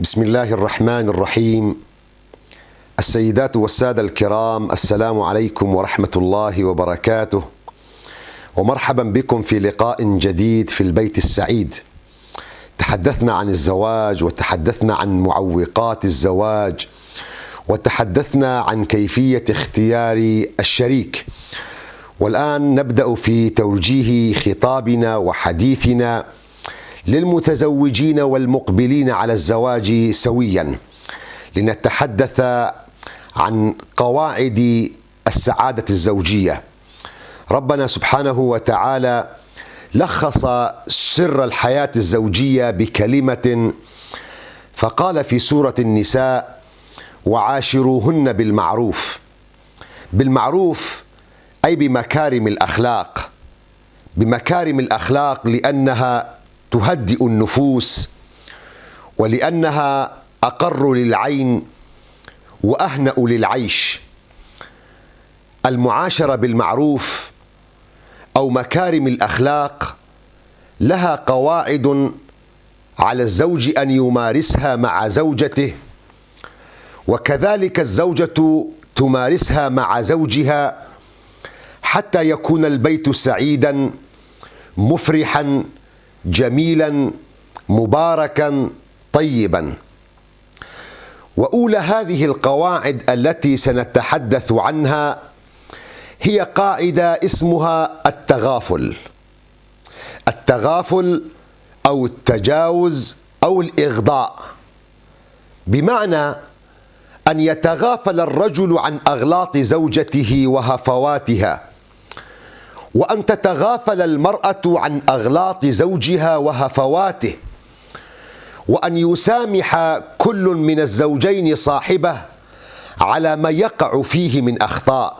بسم الله الرحمن الرحيم. السيدات والسادة الكرام، السلام عليكم ورحمة الله وبركاته، ومرحبا بكم في لقاء جديد في البيت السعيد. تحدثنا عن الزواج، وتحدثنا عن معوقات الزواج، وتحدثنا عن كيفية اختيار الشريك، والآن نبدأ في توجيه خطابنا وحديثنا للمتزوجين والمقبلين على الزواج سويا، لنتحدث عن قواعد السعادة الزوجية. ربنا سبحانه وتعالى لخص سر الحياة الزوجية بكلمة، فقال في سورة النساء: وعاشروهن بالمعروف. بالمعروف أي بمكارم الأخلاق، بمكارم الأخلاق، لأنها تهدئ النفوس، ولأنها أقر للعين وأهنأ للعيش. المعاشرة بالمعروف أو مكارم الأخلاق لها قواعد على الزوج أن يمارسها مع زوجته، وكذلك الزوجة تمارسها مع زوجها، حتى يكون البيت سعيدا مفرحا جميلا مباركا طيبا. وأولى هذه القواعد التي سنتحدث عنها هي قاعدة اسمها التغافل. التغافل أو التجاوز أو الإغضاء، بمعنى أن يتغافل الرجل عن أغلاط زوجته وهفواتها، وأن تتغافل المرأة عن أغلاط زوجها وهفواته، وأن يسامح كل من الزوجين صاحبه على ما يقع فيه من أخطاء.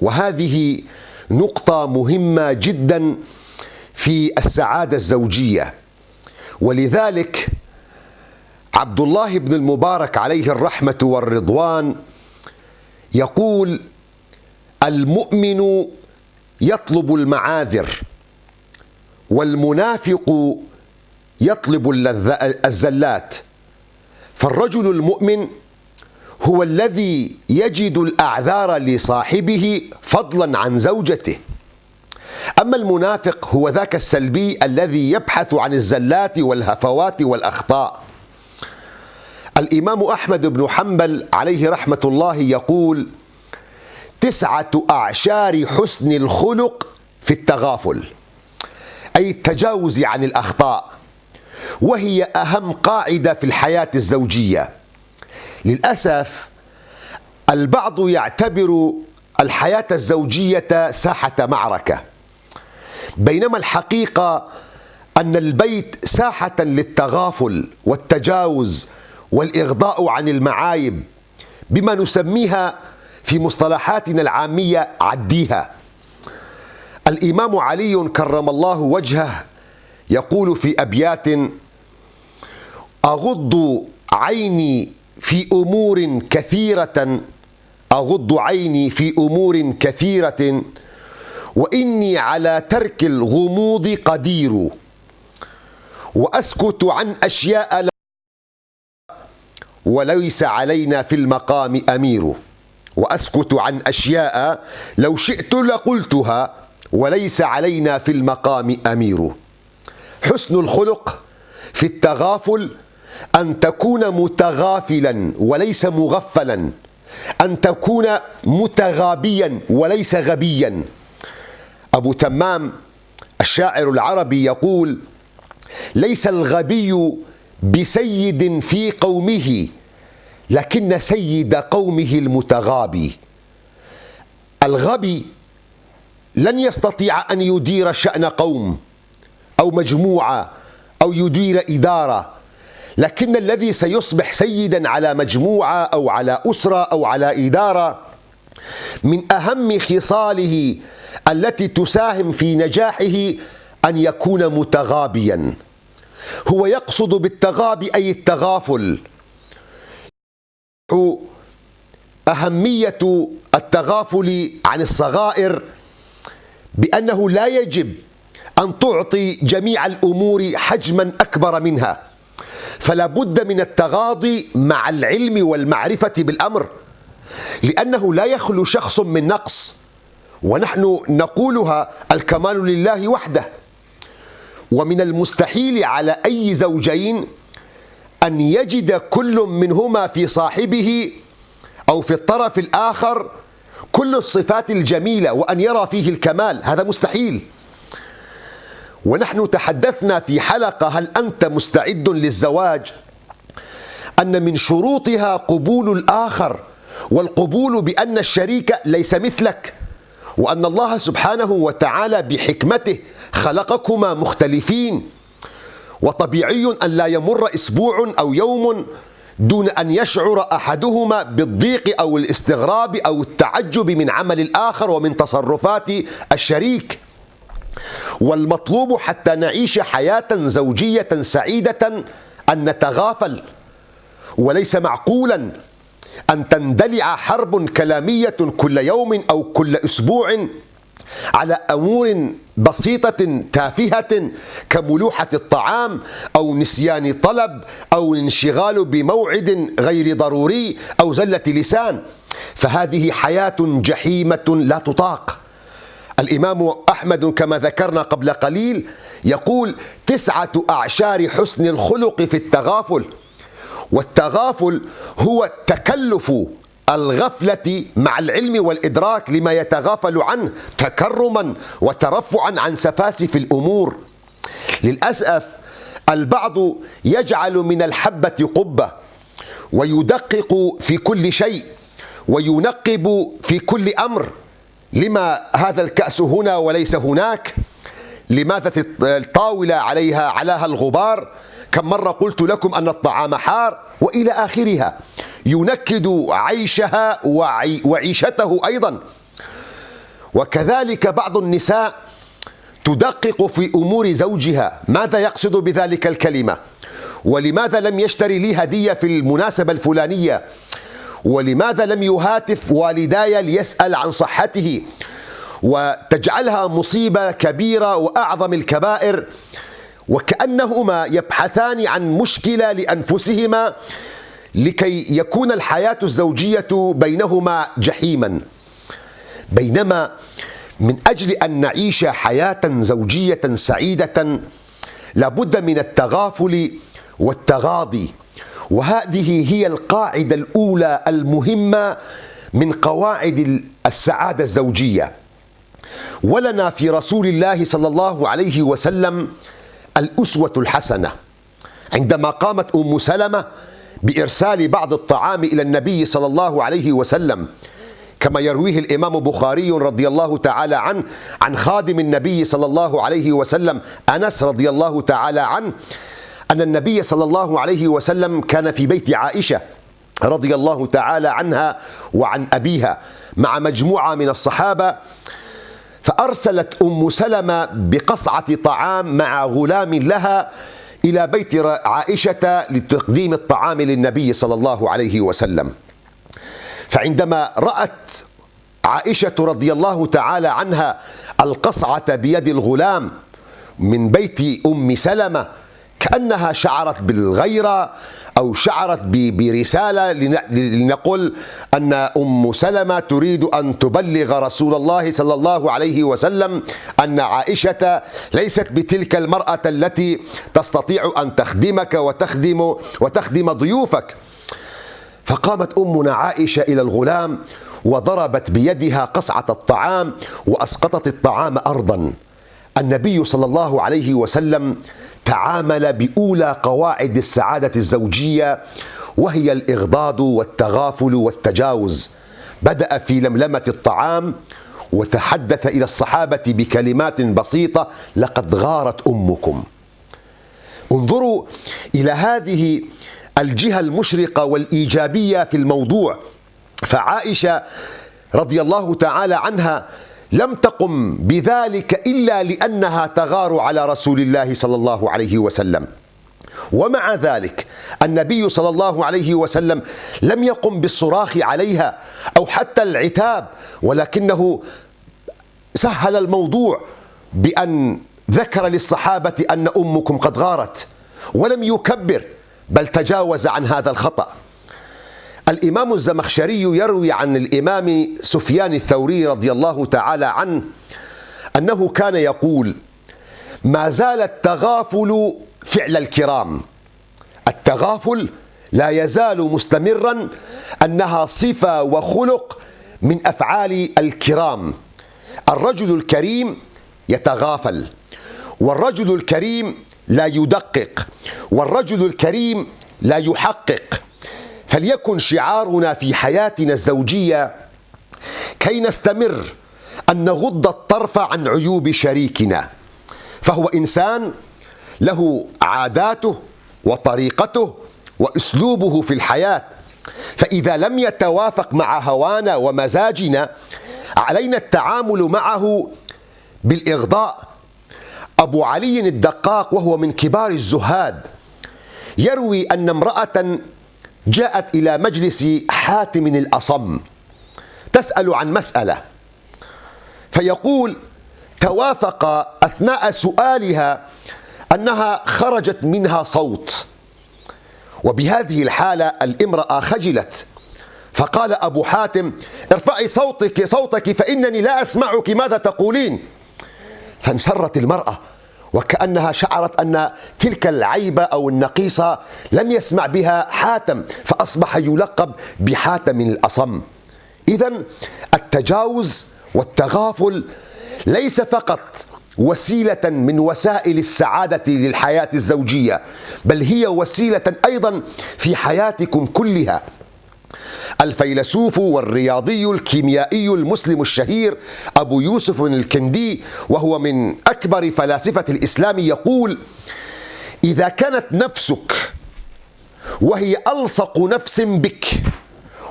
وهذه نقطة مهمة جدا في السعادة الزوجية. ولذلك عبد الله بن المبارك عليه الرحمة والرضوان يقول: المؤمن يطلب المعاذر، والمنافق يطلب الزلات. فالرجل المؤمن هو الذي يجد الأعذار لصاحبه فضلا عن زوجته، أما المنافق هو ذاك السلبي الذي يبحث عن الزلات والهفوات والأخطاء. الإمام أحمد بن حنبل عليه رحمة الله يقول: 9 أعشار حسن الخلق في التغافل، أي التجاوز عن الأخطاء، وهي أهم قاعدة في الحياة الزوجية. للأسف البعض يعتبر الحياة الزوجية ساحة معركة، بينما الحقيقة أن البيت ساحة للتغافل والتجاوز والإغضاء عن المعايب، بما نسميها في مصطلحاتنا العامية عديها. الإمام علي كرم الله وجهه يقول في أبيات: أغض عيني في أمور كثيرة، أغض عيني في أمور كثيرة، وإني على ترك الغموض قدير، وأسكت عن أشياء وليس علينا في المقام أمير. وأسكت عن أشياء لو شئت لقلتها، وليس علينا في المقام أمير. حسن الخلق في التغافل أن تكون متغافلا وليس مغفلا، أن تكون متغابيا وليس غبيا. أبو تمام الشاعر العربي يقول: ليس الغبي بسيد في قومه، لكن سيد قومه المتغابي. الغبي لن يستطيع أن يدير شأن قوم أو مجموعة أو يدير إدارة، لكن الذي سيصبح سيدا على مجموعة أو على أسرة أو على إدارة، من أهم خصاله التي تساهم في نجاحه أن يكون متغابيا. هو يقصد بالتغابي أي التغافل. أهمية التغافل عن الصغائر بأنه لا يجب أن تعطي جميع الأمور حجما أكبر منها، فلا بد من التغاضي مع العلم والمعرفة بالأمر، لأنه لا يخلو شخص من نقص، ونحن نقولها الكمال لله وحده. ومن المستحيل على أي زوجين أن يجد كل منهما في صاحبه أو في الطرف الآخر كل الصفات الجميلة وأن يرى فيه الكمال، هذا مستحيل. ونحن تحدثنا في حلقة هل أنت مستعد للزواج أن من شروطها قبول الآخر، والقبول بأن الشريك ليس مثلك، وأن الله سبحانه وتعالى بحكمته خلقكما مختلفين، وطبيعي أن لا يمر أسبوع أو يوم دون أن يشعر أحدهما بالضيق أو الاستغراب أو التعجب من عمل الآخر ومن تصرفات الشريك. والمطلوب حتى نعيش حياة زوجية سعيدة أن نتغافل، وليس معقولا أن تندلع حرب كلامية كل يوم أو كل أسبوع على أمور بسيطة تافهة كملوحة الطعام أو نسيان طلب أو الانشغال بموعد غير ضروري أو زلة لسان، فهذه حياة جحيمة لا تطاق. الإمام أحمد كما ذكرنا قبل قليل يقول 9 أعشار حسن الخلق في التغافل، والتغافل هو تكلف الغفلة مع العلم والإدراك لما يتغافل عنه تكرما وترفعا عن سفاسف الأمور. للأسف البعض يجعل من الحبة قبة، ويدقق في كل شيء وينقب في أمر أمر. لما هذا الكأس هنا وليس هناك؟ لماذا الطاولة عليها الغبار؟ كم مرة قلت لكم أن الطعام حار، وإلى آخرها. ينكد عيشها وعيشته أيضا. وكذلك بعض النساء تدقق في أمور زوجها، ماذا يقصد بذلك الكلمة؟ ولماذا لم يشتري لي هدية في المناسبة الفلانية؟ ولماذا لم يهاتف والداي ليسأل عن صحته؟ وتجعلها مصيبة كبيرة وأعظم الكبائر، وكأنهما يبحثان عن مشكلة لأنفسهما لكي يكون الحياة الزوجية بينهما جحيما. بينما من أجل أن نعيش حياة زوجية سعيدة لابد من التغافل والتغاضي، وهذه هي القاعدة الأولى المهمة من قواعد السعادة الزوجية. ولنا في رسول الله صلى الله عليه وسلم الأسوة الحسنة، عندما قامت أم سلمة بإرسال بعض الطعام إلى النبي صلى الله عليه وسلم، كما يرويه الإمام بخاري رضي الله تعالى عنه عن خادم النبي صلى الله عليه وسلم أنس رضي الله تعالى عنه أن النبي صلى الله عليه وسلم كان في بيت عائشة رضي الله تعالى عنها وعن أبيها مع مجموعة من الصحابة، فأرسلت أم سلمة بقصعة طعام مع غلام لها إلى بيت عائشة لتقديم الطعام للنبي صلى الله عليه وسلم. فعندما رأت عائشة رضي الله تعالى عنها القصعة بيد الغلام من بيت أم سلمة، كأنها شعرت بالغيرة أو شعرت برسالة لنقول أن أم سلمة تريد أن تبلغ رسول الله صلى الله عليه وسلم أن عائشة ليست بتلك المرأة التي تستطيع أن تخدمك وتخدم ضيوفك. فقامت أمنا عائشة إلى الغلام وضربت بيدها قصعة الطعام وأسقطت الطعام أرضا. النبي صلى الله عليه وسلم تعامل بأولى قواعد السعادة الزوجية، وهي الإغضاض والتغافل والتجاوز. بدأ في لملمة الطعام وتحدث إلى الصحابة بكلمات بسيطة: لقد غارت أمكم. انظروا إلى هذه الجهة المشرقة والإيجابية في الموضوع. فعائشة رضي الله تعالى عنها لم تقم بذلك إلا لأنها تغار على رسول الله صلى الله عليه وسلم. ومع ذلك النبي صلى الله عليه وسلم لم يقم بالصراخ عليها أو حتى العتاب، ولكنه سهل الموضوع بأن ذكر للصحابة أن أمكم قد غارت، ولم يكبر، بل تجاوز عن هذا الخطأ. الإمام الزمخشري يروي عن الإمام سفيان الثوري رضي الله تعالى عنه أنه كان يقول: ما زال التغافل فعل الكرام. التغافل لا يزال مستمرا، أنها صفة وخلق من أفعال الكرام. الرجل الكريم يتغافل، والرجل الكريم لا يدقق، والرجل الكريم لا يحقق. فليكن شعارنا في حياتنا الزوجية كي نستمر أن نغض الطرف عن عيوب شريكنا، فهو إنسان له عاداته وطريقته وأسلوبه في الحياة، فإذا لم يتوافق مع هوانا ومزاجنا علينا التعامل معه بالإغضاء. أبو علي الدقاق وهو من كبار الزهاد يروي أن امرأة جاءت إلى مجلس حاتم الأصم تسأل عن مسألة، فيقول: توافق أثناء سؤالها أنها خرجت منها صوت، وبهذه الحالة الامرأة خجلت، فقال أبو حاتم: ارفعي صوتك فإنني لا أسمعك ماذا تقولين. فانسرت المرأة وكأنها شعرت أن تلك العيبة أو النقيصة لم يسمع بها حاتم، فأصبح يلقب بحاتم الأصم. إذن التجاوز والتغافل ليس فقط وسيلة من وسائل السعادة للحياة الزوجية، بل هي وسيلة أيضا في حياتكم كلها. الفيلسوف والرياضي الكيميائي المسلم الشهير أبو يوسف الكندي، وهو من أكبر فلاسفة الإسلام، يقول: إذا كانت نفسك وهي ألصق نفس بك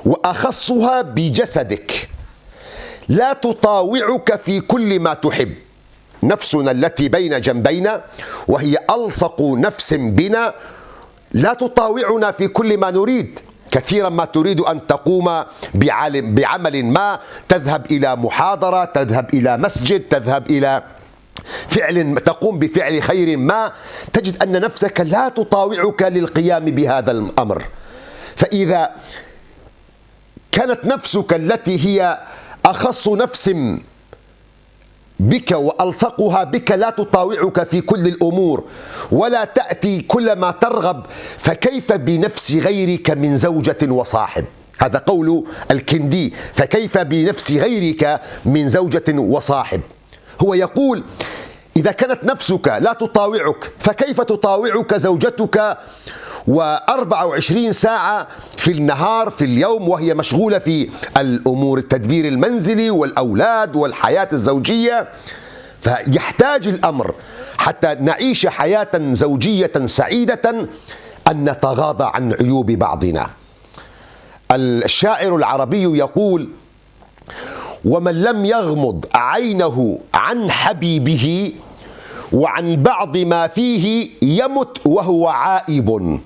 وأخصها بجسدك لا تطاوعك في كل ما تحب، نفسنا التي بين جنبينا وهي ألصق نفس بنا لا تطاوعنا في كل ما نريد. كثيرا ما تريد أن تقوم بعمل ما، تذهب إلى محاضرة، تذهب إلى مسجد، تذهب إلى تقوم بفعل خير ما، تجد أن نفسك لا تطاوعك للقيام بهذا الأمر. فإذا كانت نفسك التي هي أخص نفس بك وألصقها بك لا تطاوعك في كل الأمور ولا تأتي كل ما ترغب، فكيف بنفس غيرك من زوجة وصاحب؟ هذا قول الكندي: فكيف بنفس غيرك من زوجة وصاحب؟ هو يقول: إذا كانت نفسك لا تطاوعك فكيف تطاوعك زوجتك و24 ساعة في النهار في اليوم وهي مشغولة في الأمور التدبير المنزلي والأولاد والحياة الزوجية؟ فيحتاج الأمر حتى نعيش حياة زوجية سعيدة أن نتغاضى عن عيوب بعضنا. الشاعر العربي يقول: ومن لم يغمض عينه عن حبيبه وعن بعض ما فيه يمت وهو عائب،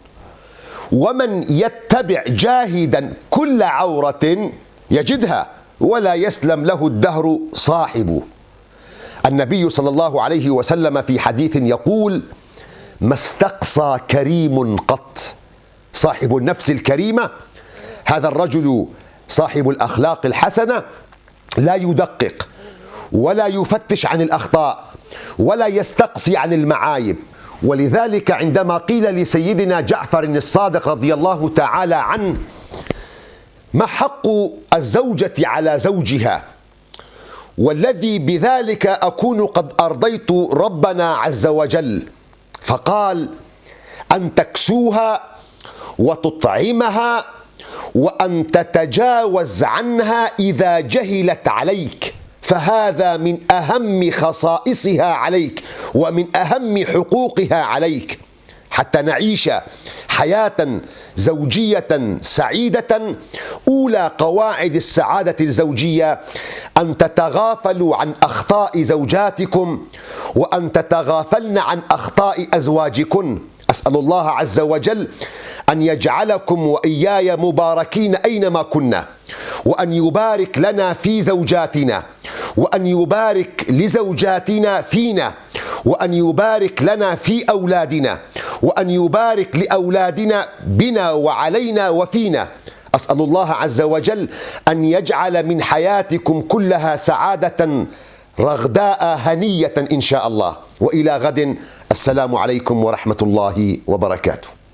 ومن يتبع جاهدا كل عورة يجدها ولا يسلم له الدهر صاحب. النبي صلى الله عليه وسلم في حديث يقول: ما استقصى كريم قط. صاحب النفس الكريمة هذا الرجل صاحب الأخلاق الحسنة لا يدقق ولا يفتش عن الأخطاء ولا يستقصي عن المعايب. ولذلك عندما قيل لسيدنا جعفر الصادق رضي الله تعالى عنه: ما حق الزوجة على زوجها؟ والذي بذلك أكون قد أرضيت ربنا عز وجل. فقال: أن تكسوها وتطعمها وأن تتجاوز عنها إذا جهلت عليك، فهذا من أهم خصائصها عليك ومن أهم حقوقها عليك. حتى نعيش حياة زوجية سعيدة، أولى قواعد السعادة الزوجية أن تتغافلوا عن أخطاء زوجاتكم وأن تتغافلن عن أخطاء أزواجكن. أسأل الله عز وجل أن يجعلكم وإياي مباركين أينما كنا، وأن يبارك لنا في زوجاتنا، وأن يبارك لزوجاتنا فينا، وأن يبارك لنا في أولادنا، وأن يبارك لأولادنا بنا وعلينا وفينا. أسأل الله عز وجل أن يجعل من حياتكم كلها سعادة رغداء هنية إن شاء الله. وإلى غد. السلام عليكم ورحمة الله وبركاته.